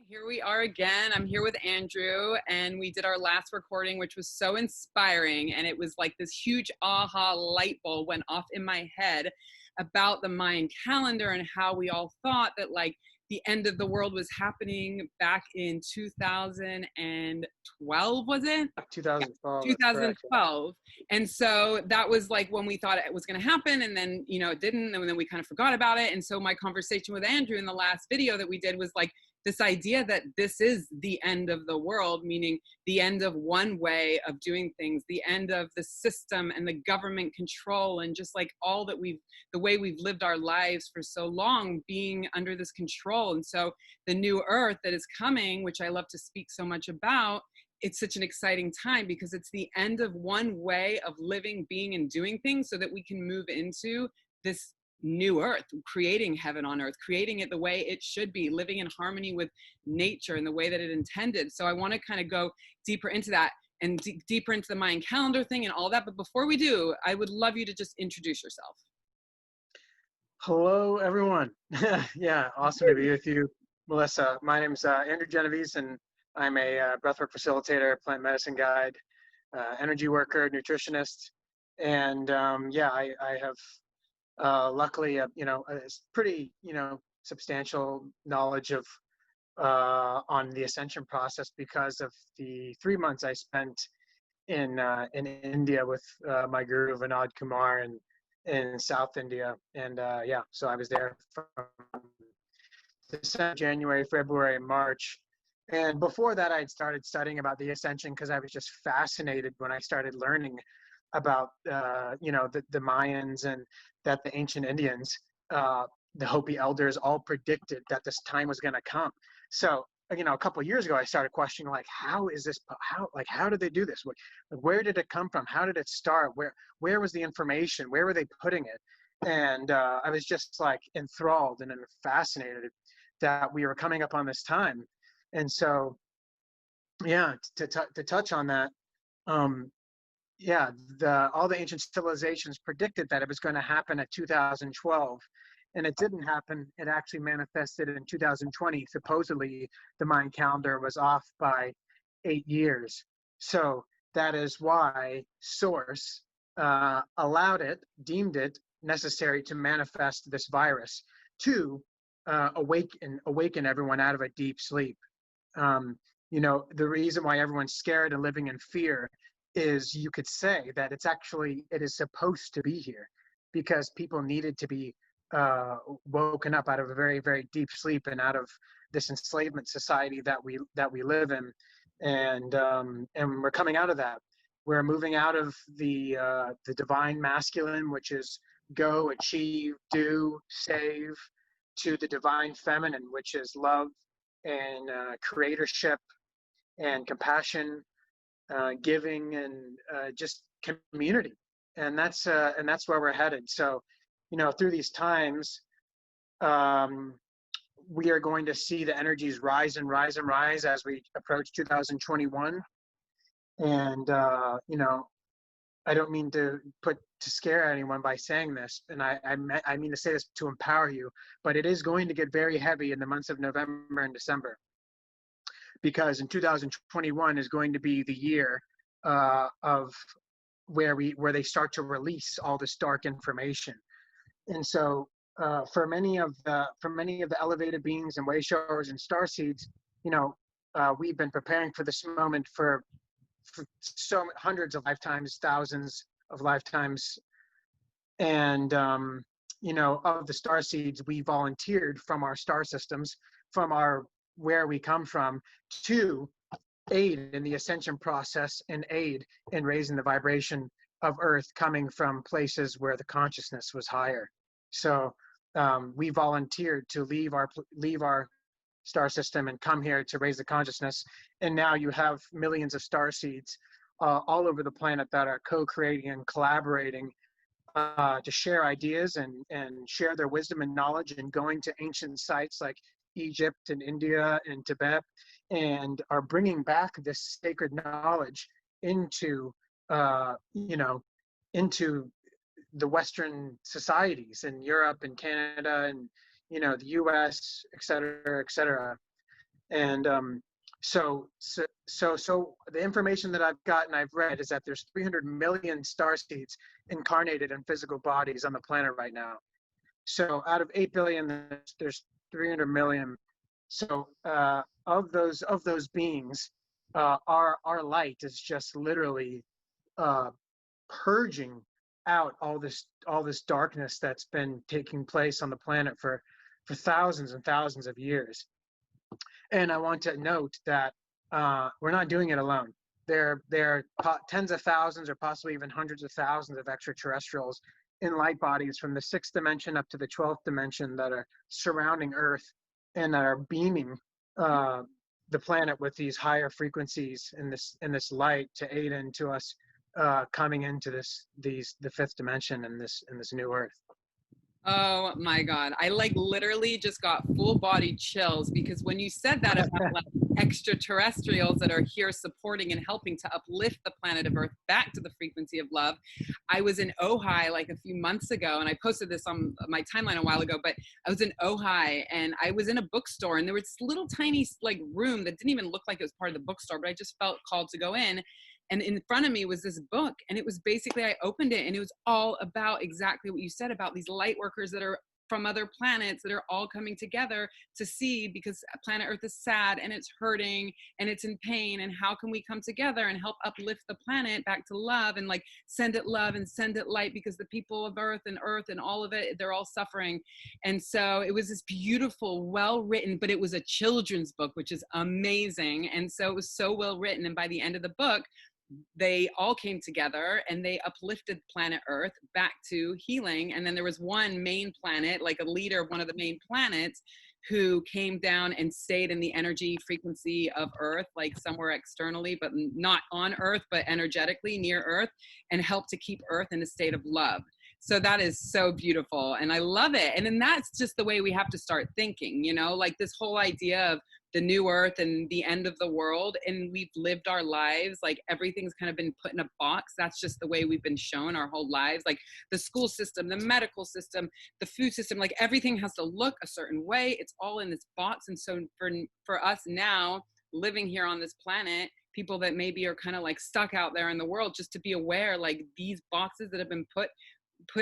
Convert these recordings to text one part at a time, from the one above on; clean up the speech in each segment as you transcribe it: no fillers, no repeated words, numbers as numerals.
Here we are again. I'm here with Andrew, and we did our last recording, which was so inspiring. And it was like this huge aha light bulb went off in my head about the Mayan calendar and how we all thought that, like, the end of the world was happening back in 2012, was it? 2012, that's correct. 2012. And so that was like when we thought it was going to happen, and then it didn't, and then we kind of forgot about it. And so my conversation with Andrew in the last video that we did was like this idea that this is the end of the world, meaning the end of one way of doing things, the end of the system and the government control, and just like all that the way we've lived our lives for so long being under this control. And so the new earth that is coming, which I love to speak so much about, it's such an exciting time because it's the end of one way of living, being, and doing things so that we can move into this new earth, creating heaven on earth, creating it the way it should be, living in harmony with nature in the way that it intended. So I want to kind of go deeper into that and deeper into the Mayan calendar thing and all that. But before we do, I would love you to just introduce yourself. Hello, everyone. Yeah, awesome to be with you, Melissa. My name's Andrew Genovese, and I'm a breathwork facilitator, plant medicine guide, energy worker, nutritionist. And yeah, I have luckily, a pretty, substantial knowledge of on the ascension process because of the 3 months I spent in India with my guru Vinod Kumar in South India. And yeah, so I was there from December, January, February, and March. And before that, I'd started studying about the ascension because I was just fascinated when I started learning about the Mayans, and that the ancient Indians, the Hopi elders, all predicted that this time was going to come. So a couple of years ago, I started questioning, like, how did they do this? Where did it come from? How did it start? Where was the information? Where were they putting it? And I was just like enthralled and fascinated that we were coming up on this time. And so, yeah, to touch on that, yeah, all the ancient civilizations predicted that it was going to happen at 2012, and it didn't happen. It actually manifested in 2020. Supposedly, the Mayan calendar was off by 8 years. So that is why Source deemed it necessary to manifest this virus to awaken everyone out of a deep sleep. The reason why everyone's scared and living in fear is, you could say that it is supposed to be here because people needed to be woken up out of a very, very deep sleep and out of this enslavement society that we live in. And we're coming out of that. We're moving out of the divine masculine, which is go, achieve, do, save, to the divine feminine, which is love and creatorship and compassion, giving, and just community. And that's where we're headed. So, through these times, we are going to see the energies rise and rise and rise as we approach 2021. And I don't mean to scare anyone by saying this, and I mean to say this to empower you, but it is going to get very heavy in the months of November and December, because in 2021 is going to be the year of where they start to release all this dark information. And so for many of the elevated beings and way showers and star seeds, we've been preparing for this moment for so hundreds of lifetimes, thousands of lifetimes. And of the star seeds, we volunteered from our star systems, from where we come from, to aid in the ascension process and aid in raising the vibration of Earth, coming from places where the consciousness was higher. So we volunteered to leave our star system and come here to raise the consciousness. And now you have millions of star seeds all over the planet that are co-creating and collaborating to share ideas and share their wisdom and knowledge, and going to ancient sites like Egypt and India and Tibet, and are bringing back this sacred knowledge into into the Western societies in Europe and Canada and the US, et cetera, et cetera. And so the information that I've gotten, I've read, is that there's 300 million star seeds incarnated in physical bodies on the planet right now. So out of 8 billion, there's 300 million. So of those beings, our light is just literally uh, purging out all this darkness that's been taking place on the planet for thousands and thousands of years. And I want to note that we're not doing it alone. There are tens of thousands or possibly even hundreds of thousands of extraterrestrials in light bodies from the 6th dimension up to the 12th dimension that are surrounding Earth and that are beaming the planet with these higher frequencies in this light to aid into us coming into the 5th dimension and this new Earth. Oh my God. I like literally just got full body chills, because when you said that about like extraterrestrials that are here supporting and helping to uplift the planet of Earth back to the frequency of love, I was in Ojai like a few months ago, and I posted this on my timeline a while ago, but I was in Ojai and I was in a bookstore, and there was this little tiny like room that didn't even look like it was part of the bookstore, but I just felt called to go in. And in front of me was this book, and it was basically, I opened it and it was all about exactly what you said about these light workers that are from other planets that are all coming together to see, because planet Earth is sad and it's hurting and it's in pain, and how can we come together and help uplift the planet back to love, and like send it love and send it light, because the people of Earth and all of it, they're all suffering. And so it was this beautiful, well written, but it was a children's book, which is amazing. And so it was so well written, and by the end of the book, they all came together and they uplifted planet Earth back to healing. And then there was one main planet, like a leader of one of the main planets, who came down and stayed in the energy frequency of Earth, like somewhere externally, but not on Earth, but energetically near Earth, and helped to keep Earth in a state of love. So that is so beautiful. And I love it. And then that's just the way we have to start thinking, you know, like this whole idea of the new Earth and the end of the world. And we've lived our lives like everything's kind of been put in a box. That's just the way we've been shown our whole lives. Like the school system, the medical system, the food system, like everything has to look a certain way. It's all in this box. And so for us now, living here on this planet, people that maybe are kind of like stuck out there in the world, just to be aware, like these boxes that have been put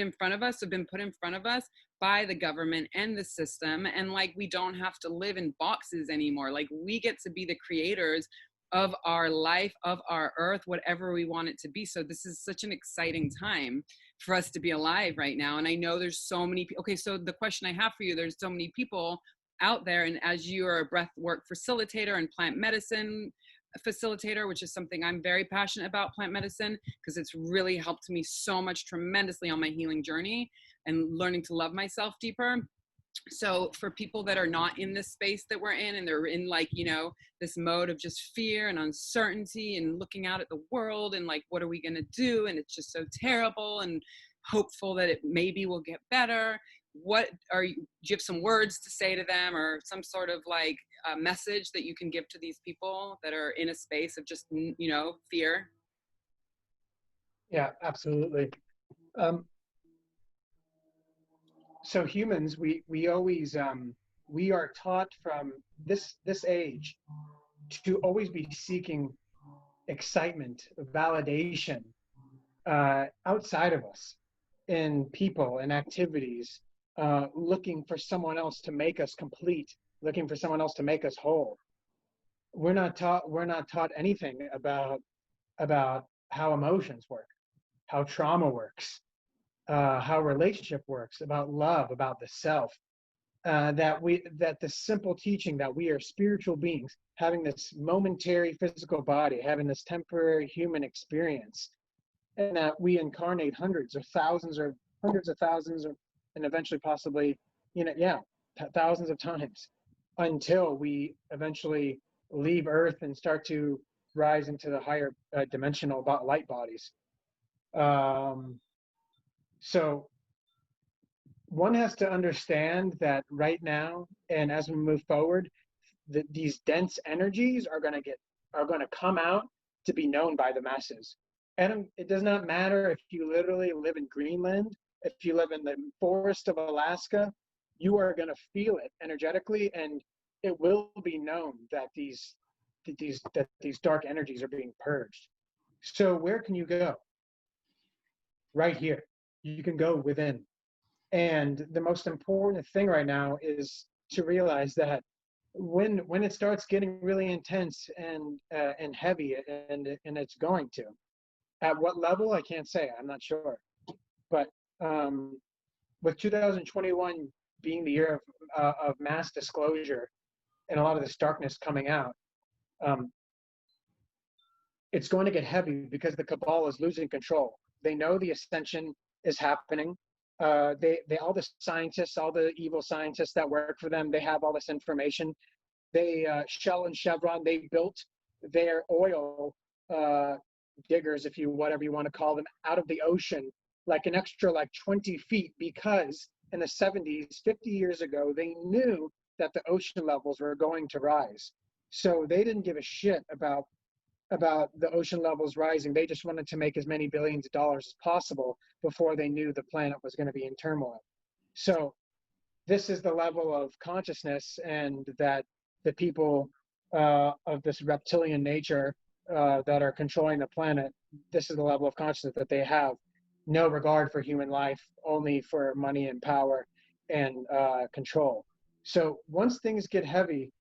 in front of us have been put in front of us by the government and the system. And like, we don't have to live in boxes anymore. Like we get to be the creators of our life, of our Earth, whatever we want it to be. So this is such an exciting time for us to be alive right now. And I know there's so many, okay, so the question I have for you, there's so many people out there, and as you are a breath work facilitator and plant medicine facilitator, which is something I'm very passionate about, plant medicine, because it's really helped me so much tremendously on my healing journey and learning to love myself deeper. So for people that are not in this space that we're in, and they're in like, you know, this mode of just fear and uncertainty and looking out at the world and like, what are we going to do? And it's just so terrible, and hopeful that it maybe will get better. What are you, do you have some words to say to them, or some sort of like a message that you can give to these people that are in a space of just, you know, fear? Yeah, absolutely. So humans, we always we are taught from this age to always be seeking excitement, validation outside of us, in people and activities, looking for someone else to make us complete, looking for someone else to make us whole. We're not taught anything about how emotions work, how trauma works, how relationship works, about love, about the self. That the simple teaching that we are spiritual beings having this momentary physical body, having this temporary human experience, and that we incarnate hundreds of thousands and eventually possibly, you know, yeah, thousands of times, until we eventually leave Earth and start to rise into the higher dimensional light bodies. So one has to understand that right now, and as we move forward, that these dense energies are going to come out to be known by the masses. And it does not matter if you literally live in Greenland, if you live in the forest of Alaska, you are going to feel it energetically. And it will be known that these dark energies are being purged. So where can you go? Right here. You can go within. And the most important thing right now is to realize that when it starts getting really intense and heavy, and it's going to, at what level I can't say. I'm not sure. But with 2021 being the year of mass disclosure and a lot of this darkness coming out, um, it's going to get heavy because the cabal is losing control. They know the ascension is happening. They all the scientists, all the evil scientists that work for them, they have all this information. They Shell and Chevron, they built their oil diggers, if you whatever you want to call them, out of the ocean, like an extra like 20 feet, because in the 70s, 50 years ago, they knew that the ocean levels were going to rise. So they didn't give a shit about the ocean levels rising. They just wanted to make as many billions of dollars as possible before they knew the planet was going to be in turmoil. So this is the level of consciousness, and that the people of this reptilian nature that are controlling the planet, this is the level of consciousness that they have. No regard for human life, only for money and power and control. So once things get heavy,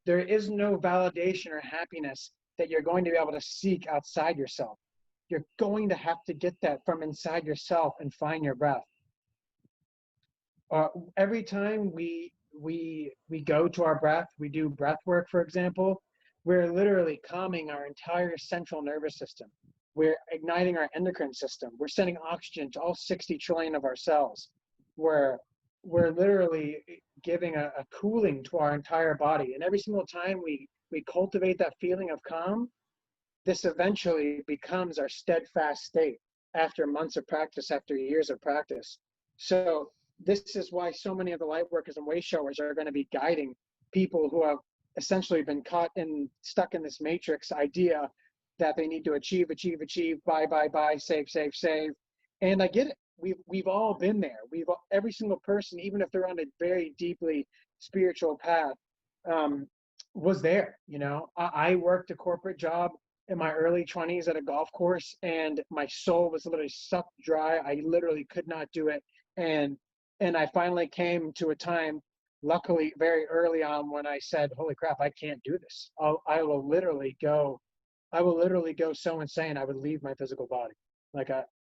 there is no validation or happiness that you're going to be able to seek outside yourself. You're going to have to get that from inside yourself and find your breath. Every time we go to our breath, we do breath work, for example, we're literally calming our entire central nervous system. We're igniting our endocrine system. We're sending oxygen to all 60 trillion of our cells. We're literally giving a cooling to our entire body. And every single time we cultivate that feeling of calm, this eventually becomes our steadfast state after months of practice, after years of practice. So this is why so many of the light workers and way showers are going to be guiding people who have essentially been stuck in this matrix idea that they need to achieve, buy, save. And I get it. We've all been there. Every single person, even if they're on a very deeply spiritual path, was there. You know, I worked a corporate job in my early 20s at a golf course, and my soul was literally sucked dry. I literally could not do it. And I finally came to a time, luckily very early on, when I said, holy crap, I can't do this. I will literally go so insane, I would leave my physical body.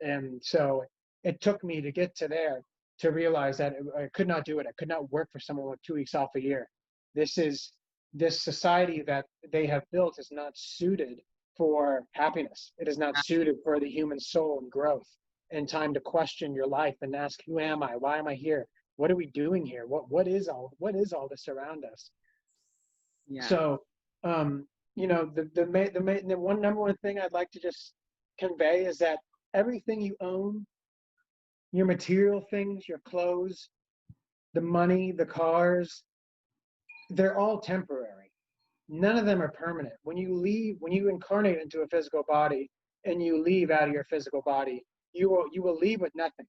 And so it took me to get to there to realize that I could not do it. I could not work for someone with 2 weeks off a year. This society that they have built is not suited for happiness. It is not suited for the human soul and growth and time to question your life and ask, who am I? Why am I here? What are we doing here? What is all this around us? Yeah. So, you know, the one number one thing I'd like to just convey is that everything you own, your material things, your clothes, the money, the cars, they're all temporary. None of them are permanent. When you incarnate into a physical body and you leave out of your physical body, you will leave with nothing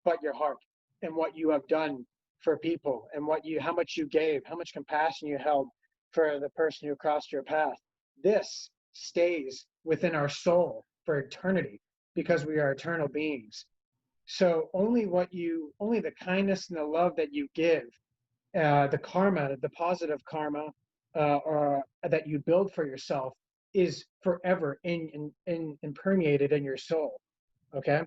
but your heart and what you have done for people, and how much you gave, how much compassion you held for the person who crossed your path. This stays within our soul for eternity, because we are eternal beings. So only the kindness and the love that you give, the karma, the positive karma, or that you build for yourself, is forever permeated in your soul. Okay,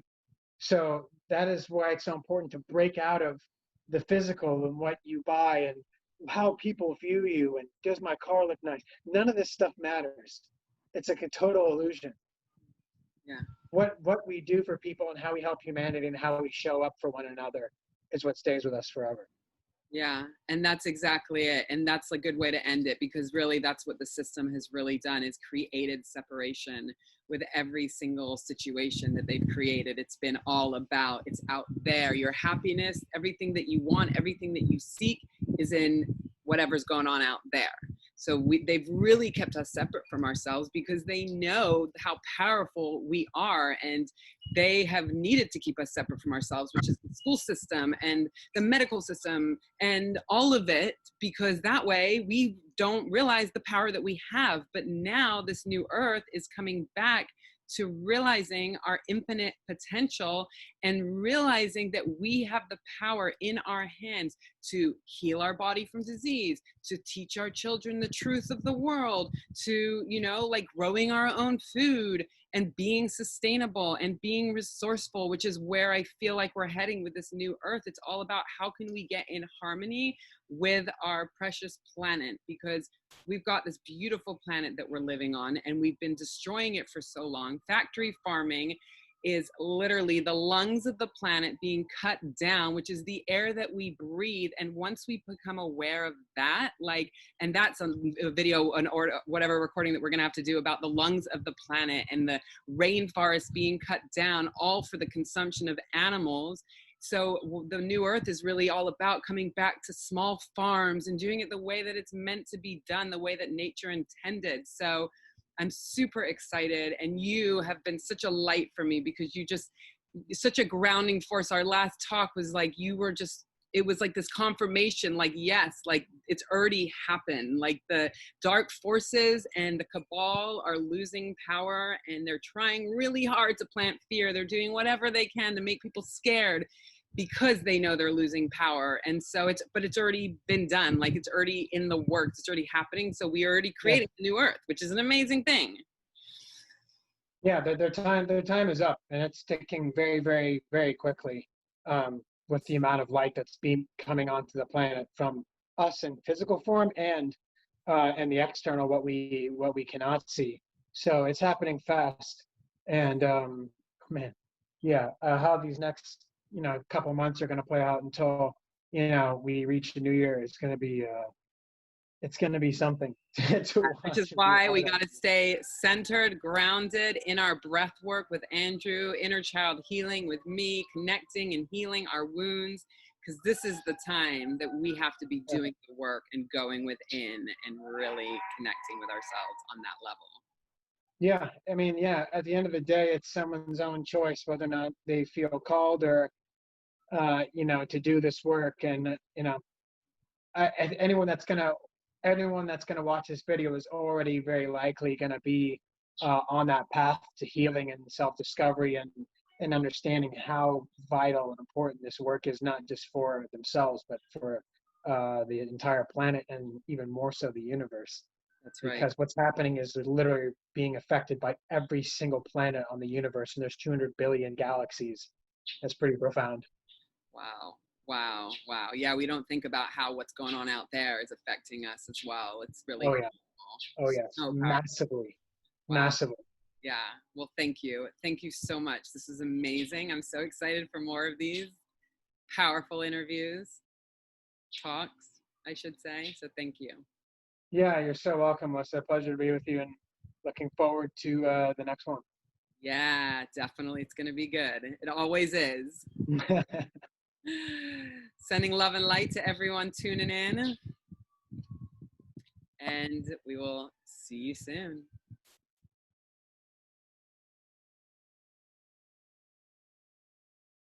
so that is why it's so important to break out of the physical and what you buy and how people view you and does my car look nice. None of this stuff matters. It's like a total illusion. Yeah. What we do for people and how we help humanity and how we show up for one another is what stays with us forever. Yeah, and that's exactly it. And that's a good way to end it, because really that's what the system has really done, is created separation with every single situation that they've created. It's been all about, it's out there. Your happiness, everything that you want, everything that you seek is in whatever's going on out there. So they've really kept us separate from ourselves because they know how powerful we are, and they have needed to keep us separate from ourselves, which is the school system and the medical system and all of it, because that way we don't realize the power that we have. But now this new earth is coming back to realizing our infinite potential and realizing that we have the power in our hands to heal our body from disease, to teach our children the truth of the world, to, you know, like growing our own food and being sustainable and being resourceful, which is where I feel like we're heading with this new earth. It's all about how can we get in harmony with our precious planet, because we've got this beautiful planet that we're living on and we've been destroying it for so long. Factory farming is literally the lungs of the planet being cut down, which is the air that we breathe. And once we become aware of that, like, and that's a video or whatever recording that we're gonna have to do about the lungs of the planet and the rainforest being cut down, all for the consumption of animals. So the new earth is really all about coming back to small farms and doing it the way that it's meant to be done, the way that nature intended. So I'm super excited, and you have been such a light for me because you just, such a grounding force. Our last talk was like, you were just, it was like this confirmation, like, yes, like it's already happened. Like the dark forces and the cabal are losing power, and they're trying really hard to plant fear. They're doing whatever they can to make people scared because they know they're losing power. And so but it's already been done. Like it's already in the works. It's already happening. So we already created the new earth, which is an amazing thing. Yeah, their time is up, and it's ticking very, very, very quickly, with the amount of light that's coming onto the planet from us in physical form and the external, what we cannot see. So it's happening fast, and man, yeah, how these next couple months are going to play out until we reach the new year, it's going to be something to Which is watch. why we got to stay centered, grounded in our breath work with Andrew, inner child healing with me, connecting and healing our wounds, because this is the time that we have to be doing the work and going within and really connecting with ourselves on that level. Yeah, I mean, yeah, at the end of the day, it's someone's own choice whether or not they feel called or, to do this work. And, anyone that's gonna watch this video is already very likely gonna be on that path to healing and self-discovery and understanding how vital and important this work is, not just for themselves, but for the entire planet and even more so the universe. That's right. Because what's happening is they're literally being affected by every single planet on the universe, and there's 200 billion galaxies. That's pretty profound. Wow. Wow. Wow. Yeah, we don't think about how what's going on out there is affecting us as well. It's really Oh yeah. Oh yes. so Massively. wow. Massively. Yeah. Well, thank you. Thank you so much. This is amazing. I'm so excited for more of these powerful interviews, talks, I should say. So thank you. Yeah, you're so welcome, Melissa. Pleasure to be with you, and looking forward to the next one. Yeah, definitely. It's going to be good. It always is. Sending love and light to everyone tuning in. And we will see you soon.